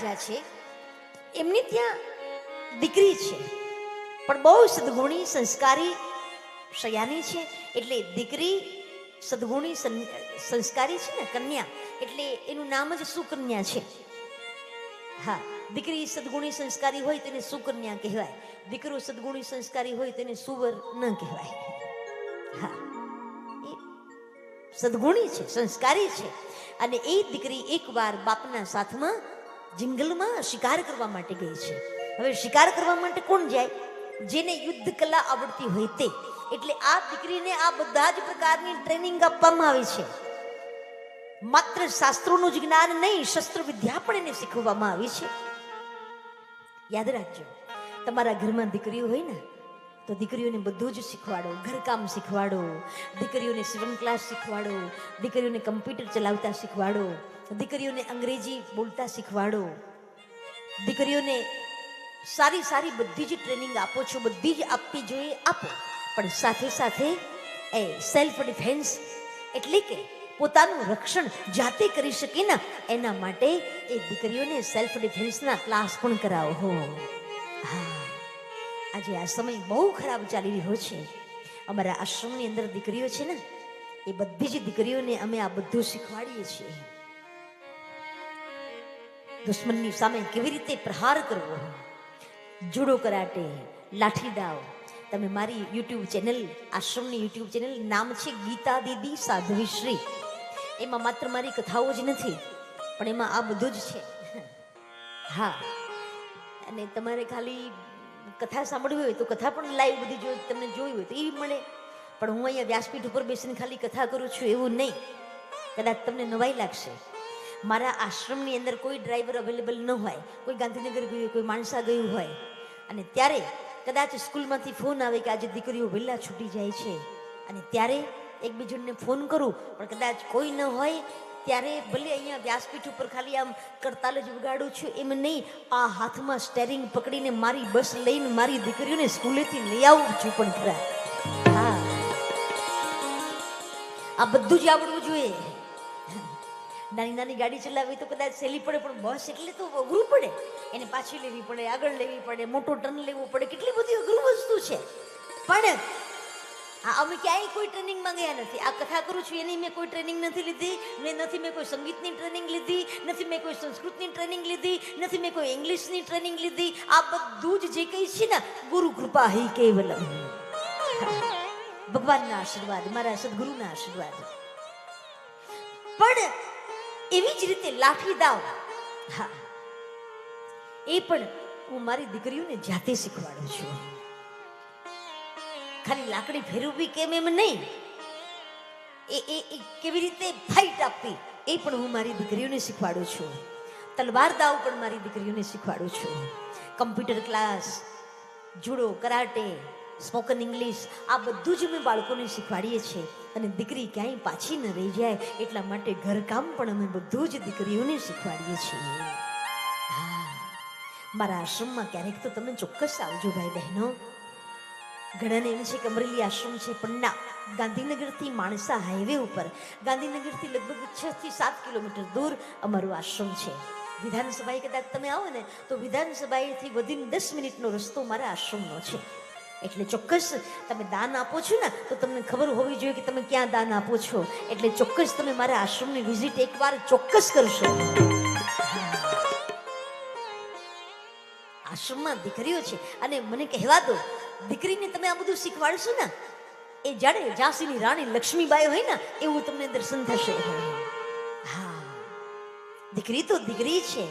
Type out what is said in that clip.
રાજા છે, એમની ત્યાં દીકરી છે, પણ બહુ સદગુણી સંસ્કારી શયાની છે. એટલે દીકરી સદગુણી સંસ્કારી છે ને કન્યા, એટલે એનું નામ જ સુકન્યા છે. હા, દીકરી સદગુણી સંસ્કારી હોય તેને સુકન્યા કહેવાય, દીકરો સદગુણી સંસ્કારી હોય તેને સુવર ન કહેવાય. હા, એ સદગુણી છે, સંસ્કારી છે. અને એ દીકરી એકવાર બાપના સાથમાં જંગલમાં શિકાર કરવા માટે ગઈ છે. હવે શિકાર કરવા માટે કોણ જાય? જેને યુદ્ધ કલા આવડતી હોય તે. એટલે આ દીકરીને આ બધા જ પ્રકારની ટ્રેનિંગ આપવામાં આવી છે. માત્ર શાસ્ત્રોનું જ જ્ઞાન નહીં, શસ્ત્ર વિદ્યા પણ એને શીખવવામાં આવી છે. યાદ રાખજો, તમારા ઘરમાં દીકરીઓ હોય ને તો દીકરીઓને બધું જ શીખવાડો. ઘરકામ શીખવાડો, દીકરીઓને સીવણ ક્લાસ શીખવાડો, દીકરીઓને કમ્પ્યુટર ચલાવતા શીખવાડો, દીકરીઓને અંગ્રેજી બોલતા શીખવાડો, દીકરીઓને સારી સારી બધી જ ટ્રેનિંગ આપો છો, બધી જ આપવી જોઈએ આપો. પણ સાથે સાથે એ સેલ્ફ ડિફેન્સ એટલે કે પોતાનું રક્ષણ જાતે કરી શકે ને એના માટે એ દીકરીઓને સેલ્ફ ડિફેન્સના ક્લાસ પણ કરાવો હો. હા, આજે આ સમય બહુ ખરાબ ચાલી રહ્યો છે. અમારા આશ્રમની અંદર દીકરીઓ છે ને, એ બધી જ દીકરીઓને અમે આ બધું શીખવાડીએ છીએ. દુશ્મનની સામે કેવી રીતે પ્રહાર કરવો, જુડો કરાટે, લાઠી દાવ. તમે મારી યુટ્યુબ ચેનલ, આશ્રમની યુટ્યુબ ચેનલ નામ છે ગીતા દીદી સાધ્વીશ્રી. એમાં માત્ર મારી કથાઓ જ નથી, પણ એમાં આ બધું જ છે. હા, અને તમારે ખાલી કથા સાંભળવી હોય તો કથા પણ લાઈવ બધી જો તમને જોઈ હોય તો એ મળે. પણ હું અહીંયા વ્યાસપીઠ ઉપર બેસીને ખાલી કથા કરું છું એવું નહીં. કદાચ તમને નવાઈ લાગશે. મારા આશ્રમની અંદર કોઈ ડ્રાઈવર અવેલેબલ ન હોય, કોઈ ગાંધીનગર ગયું હોય, કોઈ માણસા ગયું હોય, અને ત્યારે કદાચ સ્કૂલમાંથી ફોન આવે કે આજે દીકરીઓ વહેલા છૂટી જાય છે, અને ત્યારે એકબીજાને ફોન કરું, પણ કદાચ કોઈ ન હોય ત્યારે ભલે અહીંયા વ્યાસપીઠ ઉપર ખાલી આમ કરતાલ જ વગાડું છું એમ નહીં, આ હાથમાં સ્ટેરિંગ પકડીને મારી બસ લઈને મારી દીકરીઓને સ્કૂલેથી લઈ આવું છું પણ ખરા. હા, આ બધું જ આવડવું જોઈએ. નાની નાની ગાડી ચલાવવી તો કદાચ સહેલી પડે, પણ બસ એટલે તો અઘરું પડે. એને પાછી લેવી પડે, આગળ લેવી પડે, મોટો ટર્ન લેવો પડે, કેટલી બધી અઘરું વસ્તુ છે. પણ અમે ક્યાંય કોઈ ટ્રેનિંગમાં ગયા નથી. આ કથા કરું છું એની મેં કોઈ ટ્રેનિંગ નથી લીધી, નથી મેં કોઈ સંગીતની ટ્રેનિંગ લીધી, નથી મેં કોઈ સંસ્કૃતની ટ્રેનિંગ લીધી, નથી મેં કોઈ ઇંગ્લિશની ટ્રેનિંગ લીધી. આ બધું જ જે કંઈ છે ને, ગુરુ કૃપા હિ કેવલમ, ભગવાનના આશીર્વાદ, મારા સદગુરુના આશીર્વાદ. પણ એવી જ રીતે લાઠી દાવ, હા, એ પણ હું મારી દીકરીઓને જાતે શીખવાડું છું. ખાલી લાકડી ફેરવવી કેમ એમ નહીં, એ કેવી રીતે ફાઇટ આપવી એ પણ હું મારી દીકરીઓને શીખવાડું છું. તલવાર દાવ પણ મારી દીકરીઓને શીખવાડું છું. Computer class, judo, karate, spoken English, આ બધું જ અમે બાળકોને શીખવાડીએ છીએ. અને દીકરી ક્યાંય પાછી ન રહી જાય એટલા માટે ઘરકામ પણ અમે બધું જ દીકરીઓને શીખવાડીએ છીએ. હા, મારા આશ્રમમાં ક્યારેક તો તમે ચોક્કસ આવજો ભાઈ બહેનો. ઘણાને એમ છે કે અમરેલી આશ્રમ છે, પણ ના, ગાંધીનગરથી માણસા હાઈવે ઉપર, ગાંધીનગરથી લગભગ 6 થી 7 કિલોમીટર દૂર અમારો આશ્રમ છે. વિધાનસભાએ કદાચ તમે આવો ને તો વિધાનસભાએથી વધીને 10 મિનિટનો રસ્તો મારા આશ્રમનો છે. એટલે ચોક્કસ તમે દાન આપો છો ને તો તમને ખબર હોવી જોઈએ કે તમે ક્યાં દાન આપો છો. એટલે ચોક્કસ તમે મારા આશ્રમની વિઝિટ એકવાર ચોક્કસ કરશો. આશ્રમમાં દીકરીઓ છે, અને મને કહેવા દો, દીકરીને તમે આ બધું શીખવાડશો ને, એ જાણે ઝાંસીની રાણી લક્ષ્મીબાઈ હોય ને એવું તમને દર્શન થશે. હા, દીકરી તો દીકરી છે.